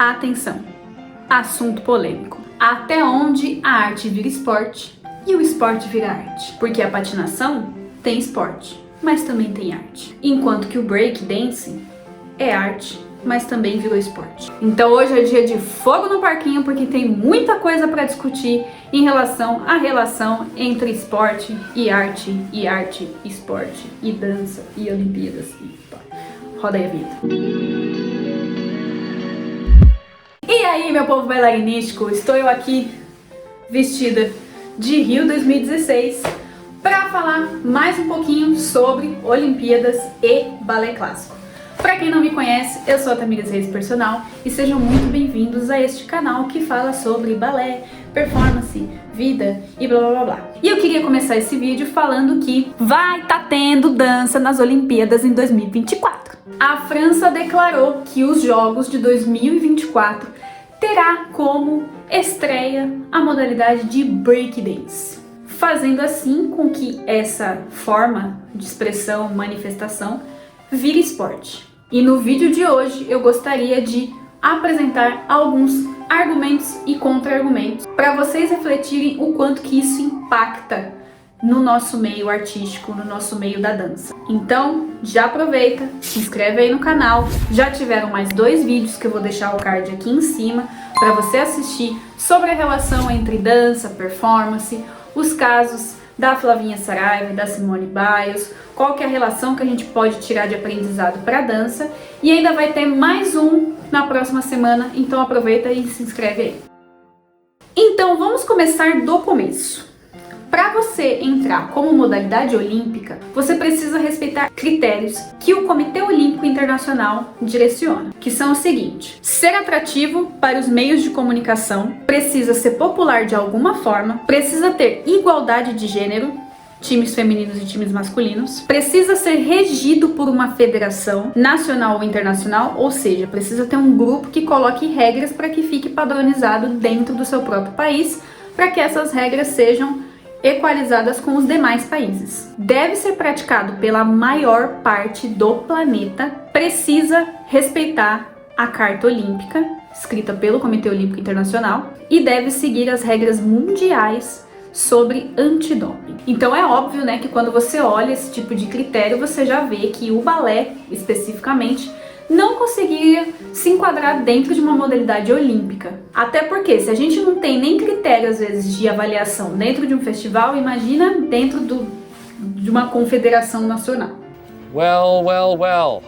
Atenção! Assunto polêmico. Até onde a arte vira esporte e o esporte vira arte? Porque a patinação tem esporte, mas também tem arte. Enquanto que o breakdance é arte, mas também virou esporte. Então hoje é dia de fogo no parquinho, porque tem muita coisa para discutir em relação à relação entre esporte, esporte, e dança, e Olimpíadas. Roda aí a vida. E aí, meu povo bailarinístico, estou eu aqui vestida de Rio 2016 para falar mais um pouquinho sobre Olimpíadas e balé clássico. Para quem não me conhece, eu sou a Tamires Reis Personal e sejam muito bem-vindos a este canal que fala sobre balé, performance, vida e blá blá blá blá. E eu queria começar esse vídeo falando que vai tá tendo dança nas Olimpíadas em 2024. A França declarou que os Jogos de 2024 terá como estreia a modalidade de breakdance, fazendo assim com que essa forma de expressão, manifestação, vire esporte. E no vídeo de hoje eu gostaria de apresentar alguns argumentos e contra-argumentos para vocês refletirem o quanto que isso impacta no nosso meio artístico, no nosso meio da dança. Então, já aproveita, se inscreve aí no canal. Já tiveram mais 2 vídeos que eu vou deixar o card aqui em cima para você assistir sobre a relação entre dança, performance, os casos da Flavinha Saraiva e da Simone Biles, qual que é a relação que a gente pode tirar de aprendizado para a dança, e ainda vai ter mais um na próxima semana, então aproveita e se inscreve aí. Então vamos começar do começo. Para você entrar como modalidade olímpica, você precisa respeitar critérios que o Comitê Olímpico Internacional direciona, que são os seguintes: ser atrativo para os meios de comunicação, precisa ser popular de alguma forma, precisa ter igualdade de gênero, times femininos e times masculinos, precisa ser regido por uma federação nacional ou internacional, ou seja, precisa ter um grupo que coloque regras para que fique padronizado dentro do seu próprio país, para que essas regras sejam equalizadas com os demais países. Deve ser praticado pela maior parte do planeta, precisa respeitar a Carta Olímpica, escrita pelo Comitê Olímpico Internacional, e deve seguir as regras mundiais sobre antidoping. Então é óbvio, né, que quando você olha esse tipo de critério, você já vê que o balé, especificamente, não conseguiria se enquadrar dentro de uma modalidade olímpica. Até porque, se a gente não tem nem critério, às vezes, de avaliação dentro de um festival, imagina dentro de uma confederação nacional. Well.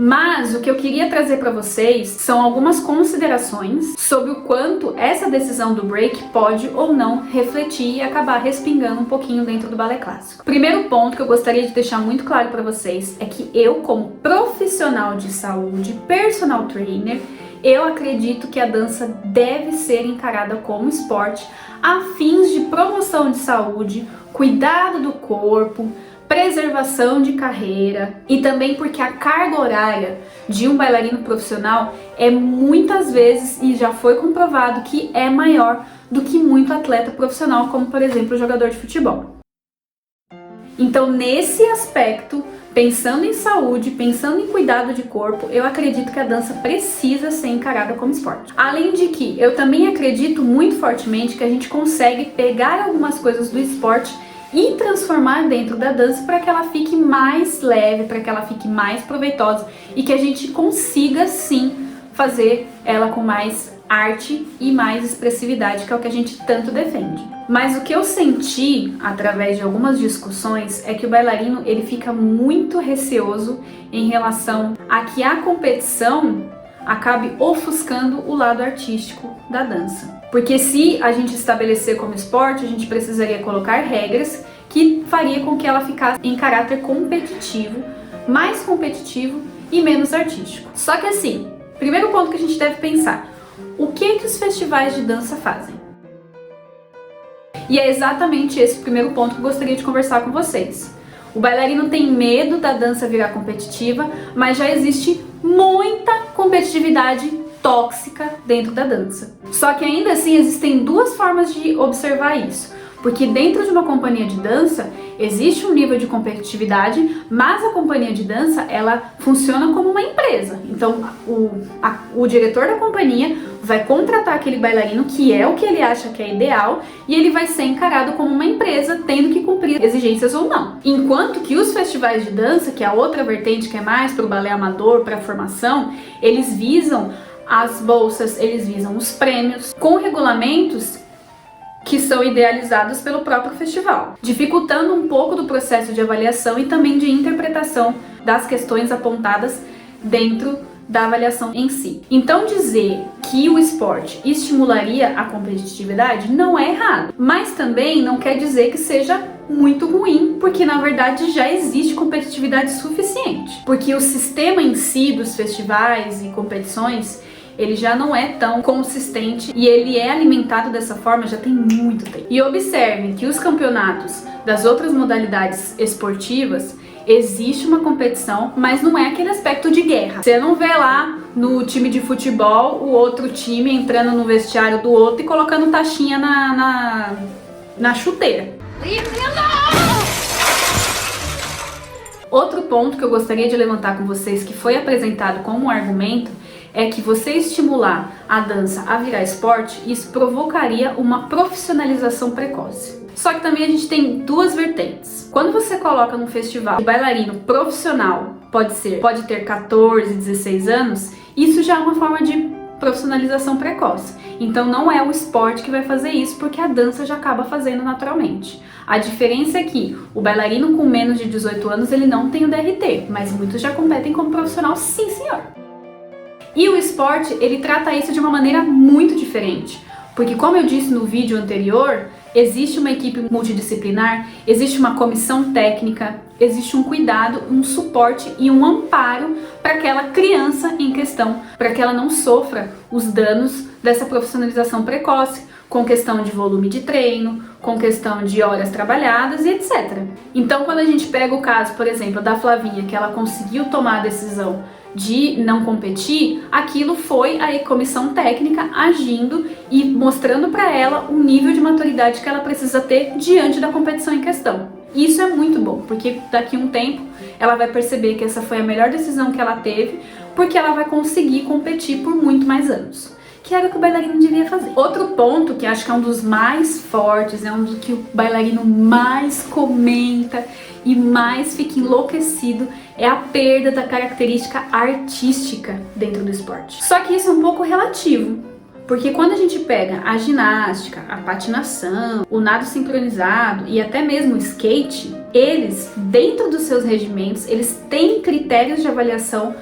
Mas o que eu queria trazer para vocês são algumas considerações sobre o quanto essa decisão do break pode ou não refletir e acabar respingando um pouquinho dentro do balé clássico. Primeiro ponto que eu gostaria de deixar muito claro para vocês é que eu, como profissional de saúde, personal trainer, eu acredito que a dança deve ser encarada como esporte a fins de promoção de saúde, cuidado do corpo, preservação de carreira, e também porque a carga horária de um bailarino profissional é muitas vezes, e já foi comprovado que é maior do que muito atleta profissional, como por exemplo o jogador de futebol. Então, nesse aspecto, pensando em saúde, pensando em cuidado de corpo, eu acredito que a dança precisa ser encarada como esporte. Além de que eu também acredito muito fortemente que a gente consegue pegar algumas coisas do esporte e transformar dentro da dança para que ela fique mais leve, para que ela fique mais proveitosa e que a gente consiga sim fazer ela com mais arte e mais expressividade, que é o que a gente tanto defende. Mas o que eu senti através de algumas discussões é que o bailarino ele fica muito receoso em relação a que a competição acabe ofuscando o lado artístico da dança. Porque se a gente estabelecer como esporte, a gente precisaria colocar regras que faria com que ela ficasse em caráter competitivo, mais competitivo e menos artístico. Só que assim, primeiro ponto que a gente deve pensar, o que os festivais de dança fazem? E é exatamente esse o primeiro ponto que eu gostaria de conversar com vocês. O bailarino tem medo da dança virar competitiva, mas já existe muita competitividade tóxica dentro da dança. Só que ainda assim existem 2 formas de observar isso. Porque dentro de uma companhia de dança existe um nível de competitividade, mas a companhia de dança ela funciona como uma empresa. Então o diretor da companhia vai contratar aquele bailarino que é o que ele acha que é ideal e ele vai ser encarado como uma empresa tendo que cumprir exigências ou não. Enquanto que os festivais de dança, que é a outra vertente que é mais para o balé amador, para a formação, eles visam as bolsas, eles visam os prêmios com regulamentos que são idealizados pelo próprio festival, dificultando um pouco do processo de avaliação e também de interpretação das questões apontadas dentro da avaliação em si. Então dizer que o esporte estimularia a competitividade não é errado, mas também não quer dizer que seja muito ruim, porque na verdade já existe competitividade suficiente, porque o sistema em si dos festivais e competições ele já não é tão consistente e ele é alimentado dessa forma já tem muito tempo. E observem que os campeonatos das outras modalidades esportivas existe uma competição, mas não é aquele aspecto de guerra. Você não vê lá no time de futebol o outro time entrando no vestiário do outro e colocando taxinha na chuteira. Outro ponto que eu gostaria de levantar com vocês, que foi apresentado como um argumento, é que você estimular a dança a virar esporte, isso provocaria uma profissionalização precoce. Só que também a gente tem duas vertentes. Quando você coloca num festival o bailarino profissional pode ter 14, 16 anos, isso já é uma forma de profissionalização precoce. Então não é o esporte que vai fazer isso, porque a dança já acaba fazendo naturalmente. A diferença é que o bailarino com menos de 18 anos ele não tem o DRT, mas muitos já competem como profissional, sim senhor. E o esporte, ele trata isso de uma maneira muito diferente, porque como eu disse no vídeo anterior, existe uma equipe multidisciplinar, existe uma comissão técnica, existe um cuidado, um suporte e um amparo para aquela criança em questão, para que ela não sofra os danos dessa profissionalização precoce, com questão de volume de treino, com questão de horas trabalhadas e etc. Então quando a gente pega o caso, por exemplo, da Flavinha, que ela conseguiu tomar a decisão de não competir, aquilo foi a comissão técnica agindo e mostrando para ela o nível de maturidade que ela precisa ter diante da competição em questão. Isso é muito bom, porque daqui a um tempo ela vai perceber que essa foi a melhor decisão que ela teve, porque ela vai conseguir competir por muito mais anos, que era o que o bailarino devia fazer. Outro ponto que acho que é um dos mais fortes, é um dos que o bailarino mais comenta e mais fica enlouquecido, é a perda da característica artística dentro do esporte. Só que isso é um pouco relativo, porque quando a gente pega a ginástica, a patinação, o nado sincronizado e até mesmo o skate, eles, dentro dos seus regimentos, eles têm critérios de avaliação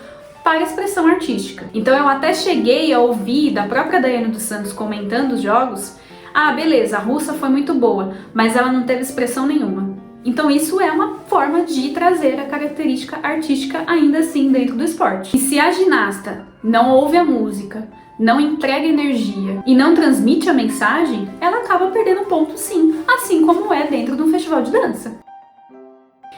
para expressão artística. Então eu até cheguei a ouvir da própria Daiane dos Santos comentando os jogos, ah, beleza, a russa foi muito boa, mas ela não teve expressão nenhuma. Então isso é uma forma de trazer a característica artística ainda assim dentro do esporte. E se a ginasta não ouve a música, não entrega energia e não transmite a mensagem, ela acaba perdendo ponto sim, assim como é dentro de um festival de dança.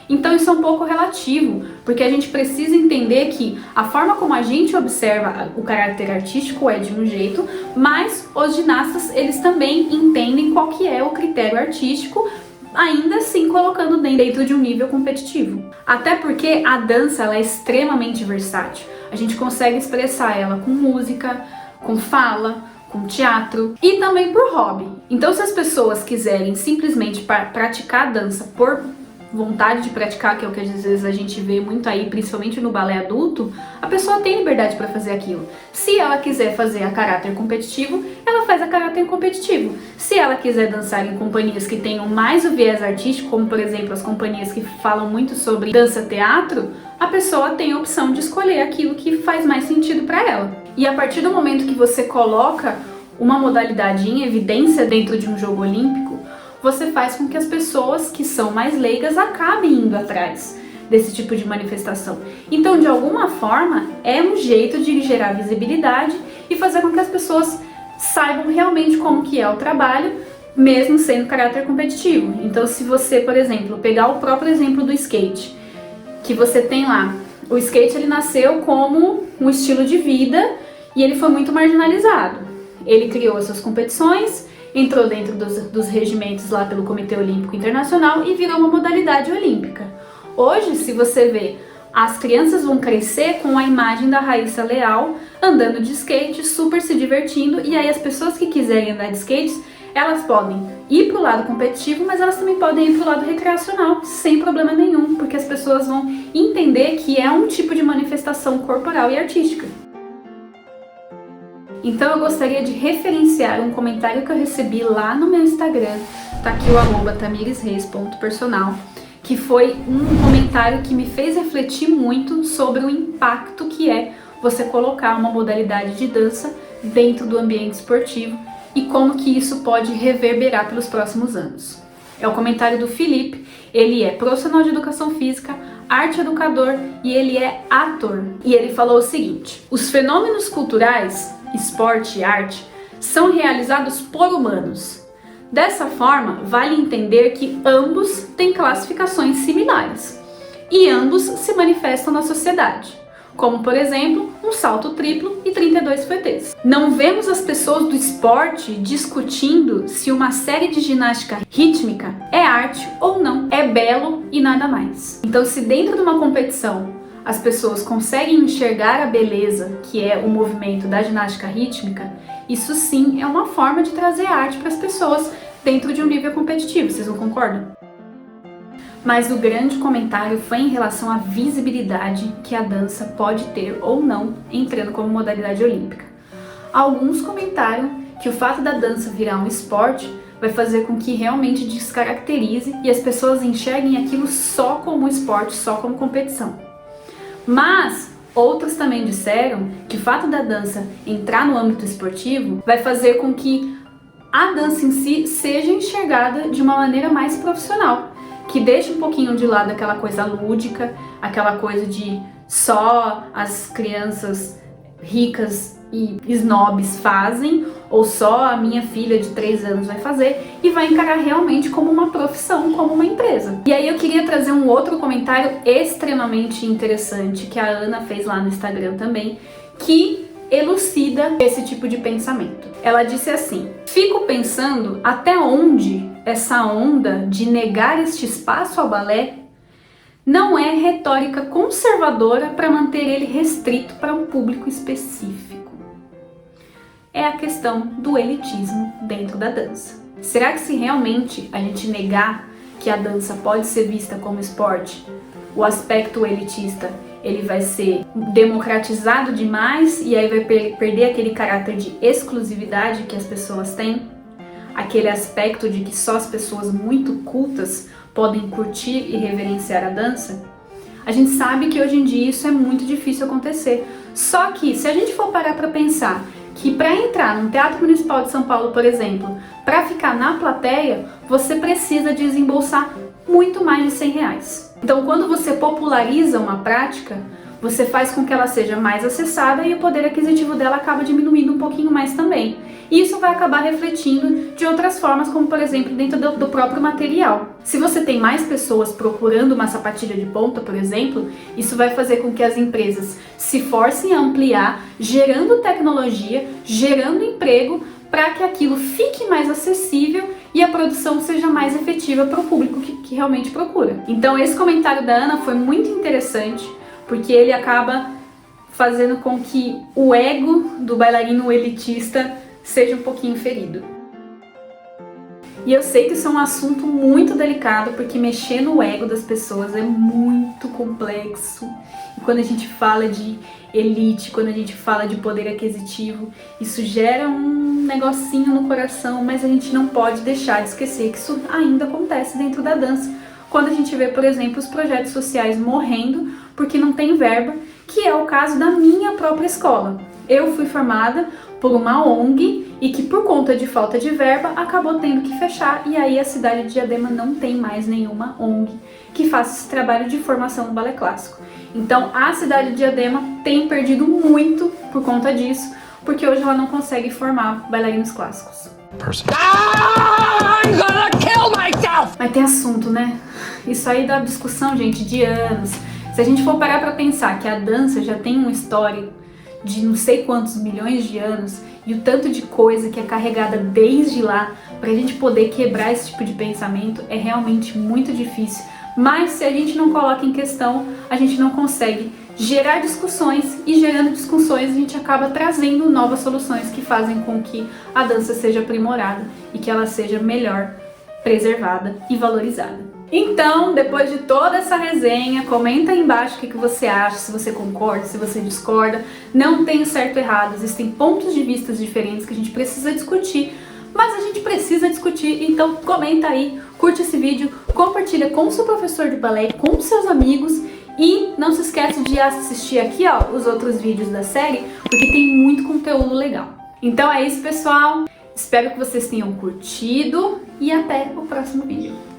Então isso é um pouco relativo, porque a gente precisa entender que a forma como a gente observa o caráter artístico é de um jeito, mas os ginastas eles também entendem qual que é o critério artístico, ainda assim colocando dentro de um nível competitivo. Até porque a dança ela é extremamente versátil. A gente consegue expressar ela com música, com fala, com teatro e também por hobby. Então se as pessoas quiserem simplesmente praticar dança por vontade de praticar, que é o que às vezes a gente vê muito aí, principalmente no balé adulto, a pessoa tem liberdade para fazer aquilo. Se ela quiser fazer a caráter competitivo, ela faz a caráter competitivo. Se ela quiser dançar em companhias que tenham mais o viés artístico, como por exemplo as companhias que falam muito sobre dança-teatro, a pessoa tem a opção de escolher aquilo que faz mais sentido para ela. E a partir do momento que você coloca uma modalidade em evidência dentro de um jogo olímpico, você faz com que as pessoas que são mais leigas acabem indo atrás desse tipo de manifestação. Então, de alguma forma, é um jeito de gerar visibilidade e fazer com que as pessoas saibam realmente como que é o trabalho, mesmo sendo caráter competitivo. Então, se você, por exemplo, pegar o próprio exemplo do skate, que você tem lá, o skate ele nasceu como um estilo de vida e ele foi muito marginalizado. Ele criou as suas competições, entrou dentro dos regimentos lá pelo Comitê Olímpico Internacional e virou uma modalidade olímpica. Hoje, se você vê, as crianças vão crescer com a imagem da Raíssa Leal andando de skate, super se divertindo, e aí as pessoas que quiserem andar de skate, elas podem ir pro lado competitivo, mas elas também podem ir pro lado recreacional, sem problema nenhum, porque as pessoas vão entender que é um tipo de manifestação corporal e artística. Então eu gostaria de referenciar um comentário que eu recebi lá no meu Instagram, tá aqui o @tamiresreis.personal, que foi um comentário que me fez refletir muito sobre o impacto que é você colocar uma modalidade de dança dentro do ambiente esportivo e como que isso pode reverberar pelos próximos anos. É o comentário do Felipe, ele é profissional de educação física, arte educador e ele é ator. E ele falou o seguinte: os fenômenos culturais, esporte e arte, são realizados por humanos. Dessa forma, vale entender que ambos têm classificações similares e ambos se manifestam na sociedade, como por exemplo, um salto triplo e 32 fouettes. Não vemos as pessoas do esporte discutindo se uma série de ginástica rítmica é arte ou não, é belo e nada mais. Então, se dentro de uma competição as pessoas conseguem enxergar a beleza que é o movimento da ginástica rítmica, isso sim é uma forma de trazer arte para as pessoas dentro de um nível competitivo, vocês não concordam? Mas o grande comentário foi em relação à visibilidade que a dança pode ter ou não entrando como modalidade olímpica. Alguns comentaram que o fato da dança virar um esporte vai fazer com que realmente descaracterize e as pessoas enxerguem aquilo só como esporte, só como competição. Mas outros também disseram que o fato da dança entrar no âmbito esportivo vai fazer com que a dança em si seja enxergada de uma maneira mais profissional, que deixe um pouquinho de lado aquela coisa lúdica, aquela coisa de só as crianças ricas e snobs fazem, ou só a minha filha de 3 anos vai fazer, e vai encarar realmente como uma profissão, como uma empresa. E aí eu queria trazer um outro comentário extremamente interessante que a Ana fez lá no Instagram também, que elucida esse tipo de pensamento. Ela disse assim: fico pensando até onde essa onda de negar este espaço ao balé não é retórica conservadora para manter ele restrito para um público específico. É a questão do elitismo dentro da dança. Será que se realmente a gente negar que a dança pode ser vista como esporte, o aspecto elitista ele vai ser democratizado demais e aí vai perder aquele caráter de exclusividade que as pessoas têm? Aquele aspecto de que só as pessoas muito cultas podem curtir e reverenciar a dança? A gente sabe que hoje em dia isso é muito difícil acontecer. Só que se a gente for parar para pensar que para entrar no Teatro Municipal de São Paulo, por exemplo, para ficar na plateia, você precisa desembolsar muito mais de R$100. Então, quando você populariza uma prática, você faz com que ela seja mais acessada e o poder aquisitivo dela acaba diminuindo um pouquinho mais também. E isso vai acabar refletindo de outras formas, como por exemplo dentro do próprio material. Se você tem mais pessoas procurando uma sapatilha de ponta, por exemplo, isso vai fazer com que as empresas se forcem a ampliar, gerando tecnologia, gerando emprego, para que aquilo fique mais acessível e a produção seja mais efetiva para o público que realmente procura. Então esse comentário da Ana foi muito interessante, porque ele acaba fazendo com que o ego do bailarino elitista seja um pouquinho ferido. E eu sei que isso é um assunto muito delicado, porque mexer no ego das pessoas é muito complexo. E quando a gente fala de elite, quando a gente fala de poder aquisitivo, isso gera um negocinho no coração, mas a gente não pode deixar de esquecer que isso ainda acontece dentro da dança. Quando a gente vê, por exemplo, os projetos sociais morrendo porque não tem verba, que é o caso da minha própria escola. Eu fui formada por uma ONG e que por conta de falta de verba acabou tendo que fechar, e aí a cidade de Diadema não tem mais nenhuma ONG que faça esse trabalho de formação no balé clássico. Então a cidade de Diadema tem perdido muito por conta disso, porque hoje ela não consegue formar bailarinos clássicos. I'm gonna kill myself! Mas tem assunto, né? Isso aí dá discussão, gente, de anos. Se a gente for parar pra pensar que a dança já tem uma história de não sei quantos milhões de anos e o tanto de coisa que é carregada desde lá pra gente poder quebrar esse tipo de pensamento é realmente muito difícil. Mas se a gente não coloca em questão, a gente não consegue gerar discussões, e gerando discussões a gente acaba trazendo novas soluções que fazem com que a dança seja aprimorada e que ela seja melhor preservada e valorizada. Então, depois de toda essa resenha, comenta aí embaixo o que você acha, se você concorda, se você discorda. Não tem certo ou errado, existem pontos de vista diferentes que a gente precisa discutir, mas a gente precisa discutir, então comenta aí, curte esse vídeo, compartilha com o seu professor de balé, com os seus amigos, e não se esquece de assistir aqui, ó, os outros vídeos da série, porque tem muito conteúdo legal. Então é isso, pessoal. Espero que vocês tenham curtido e até o próximo vídeo.